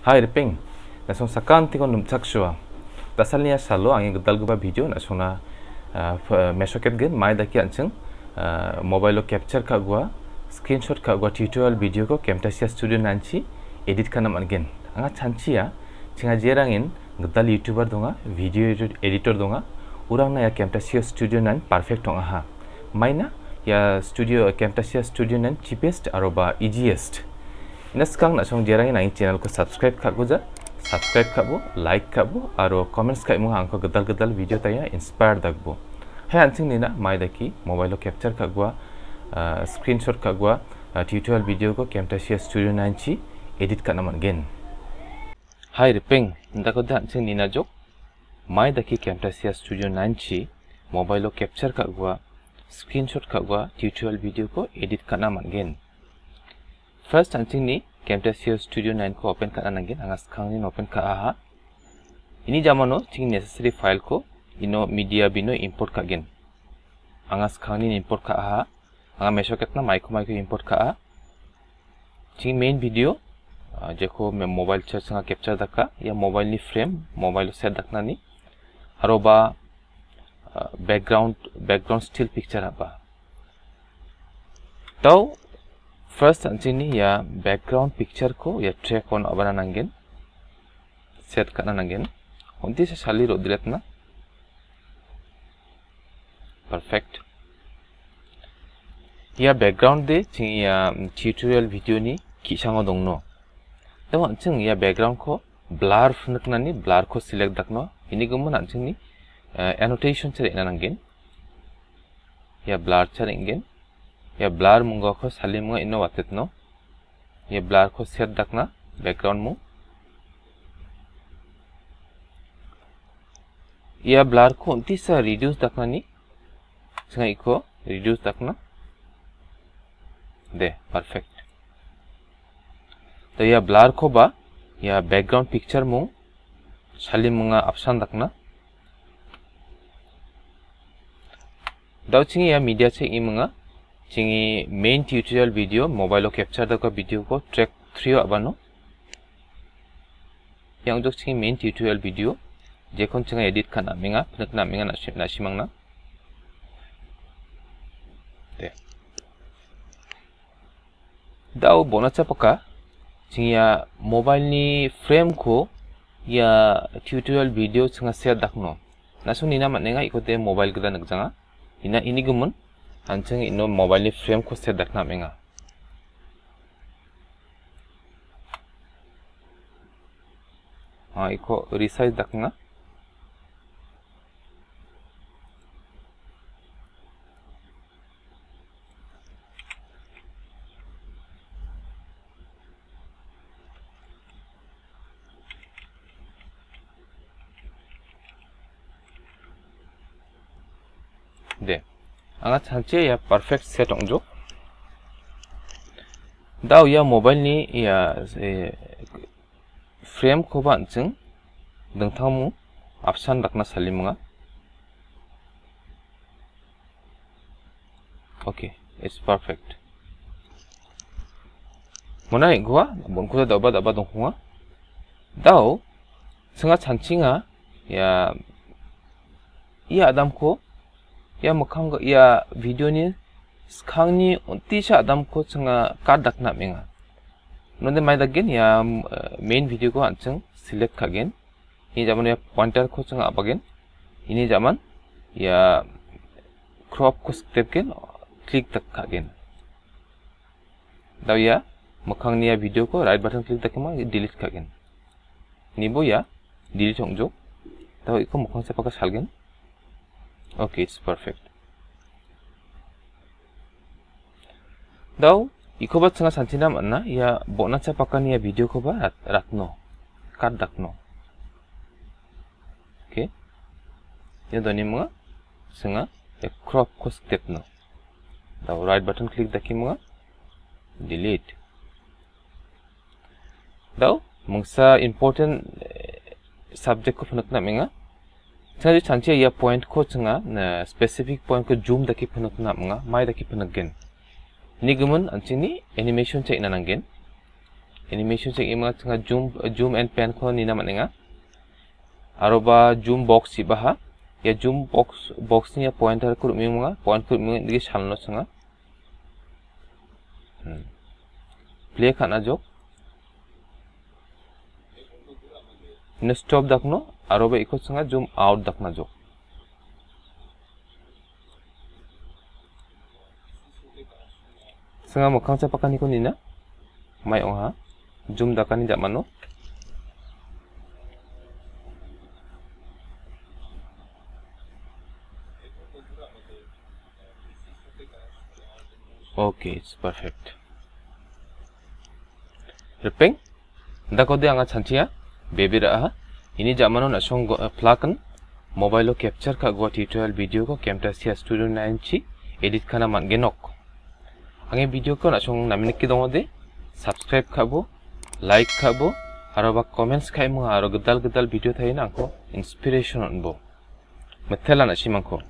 Hai Riping, nasong sakan tikon numchak shua. Dasalnya salo angin gedal guba video nasona mesoket gen mai daki ancheng mobile lo capture ka gua screenshot ka gua tutorial video ko Camtasia Studio nanchi edit kanam angen. Anga chanchi ya chinga jerangin gedal YouTuber donga video editor donga urang na ya Camtasia Studio nan perfect donga ha. Maina ya Camtasia Studio nan cheapest aroba easiest. Naskang nasong jerangin ang channel ko subscribe kabuja, subscribe kabu, like kabu, aro comments kai mo angko gedal video taya inspire dagbo. Hai anting nina mai daki mobile lo capture kagwa, screenshot kagwa, tutorial video ko Camtasia Studio nanchi edit ka naman gen. Hai Riping, ndako da anting nina jok mai daki Camtasia Studio nanchi mobile lo capture kagwa, screenshot kagwa, tutorial video ko edit ka naman gen. First anting ni Camtasia Studio 9 ko open ka na gen angas kang ni open ka aha. Ini jamano ting necessary file ko ino media bino import ka gen. Angas kang ni import ka aha. Anga mesoket na mic ko import ka aha. Ting main video jeko me mobile charge nga capture daka ya mobile ni frame mobile set dakna ni aroba background still picture apa. Tau first anjini ya background picture ko ya track on abana nangen set kana nangen onti se sali ro dilet na perfect ya background de ching ya tutorial video ni kisango dongno to anching ya background ko blur fnakna ni blur ko select dakno ini gumun anching ni annotation chere na nangen ya blur chere ingen ya blur mungo ko salim nga ino watet no ya blur ko set dakna background mu ya blur ko unti sa reduce dakna ni singa iko reduce dakna de perfect to ya blur ko ba ya background picture mu salim nga option dakna daw chingi ya media che imunga chingi main tutorial video mobile lo capture daka video ko track 3 abano yang jok chingi main tutorial video jekon chinga edit kana menga pnakna menga na simangna de daw bona chapaka chingi ya mobile ni frame ko ya tutorial video chinga set dakno nasuni na manenga ikote mobile gida nagjanga ini gumun anchang ino mobile ni frame ko set dakna menga iko resize dakna de anga chanche ya perfect set ongjo daw ya mobile ni ya frame ko ba anching dengthamu option dakna salimunga okay it's perfect mona igwa bonko daba dongkhunga daw singa chanchinga ya adam ko ya mukhang ya video ni skang ni unti sha adam ko changa ka dakna menga nonde mai dagen ya main video ko anchang select kagen ini zaman ya pointer ko changa abagen ini zaman ya crop ko step gen click tak kagen daw ya mukhang ni ya video ko right button click takema delete kagen ini bo ya delete ongjo daw iko mukhang sa paka salgen okay it's perfect daw iko ba changa sanchina manna ya bona cha pakani ya video ko ba ratno kat dakno okay ya doni mga singa ya crop ko step no daw right button click daki mga delete daw mungsa important subject ko phanakna menga Change chanche ya point ko changa na specific point ko zoom daki phanak na mga mai daki phanak gen ni gumun anchini animation che ina nangen animation check ima tanga zoom and pan ko nina manenga aroba zoom box si baha ya zoom box ni pointer ko minga point ko minga digi salno sanga play kana jok ne stop dakno aroba iko sanga zoom out dakna jok sanga mokang chapakani ko nina mai oha zoom dakani jamano okay, it's perfect. Repeng, dako de anga chantia, baby raha. Ini jamano na song plakan mobile lo capture ka gua tutorial video ko Camtasia Studio 9 chi edit kana man genok. Ange video ko na song naminik ki dongo de subscribe kabo, like kabo, aroba comments kai mo aro gedal video thaina ko inspiration onbo. Metela na simangko.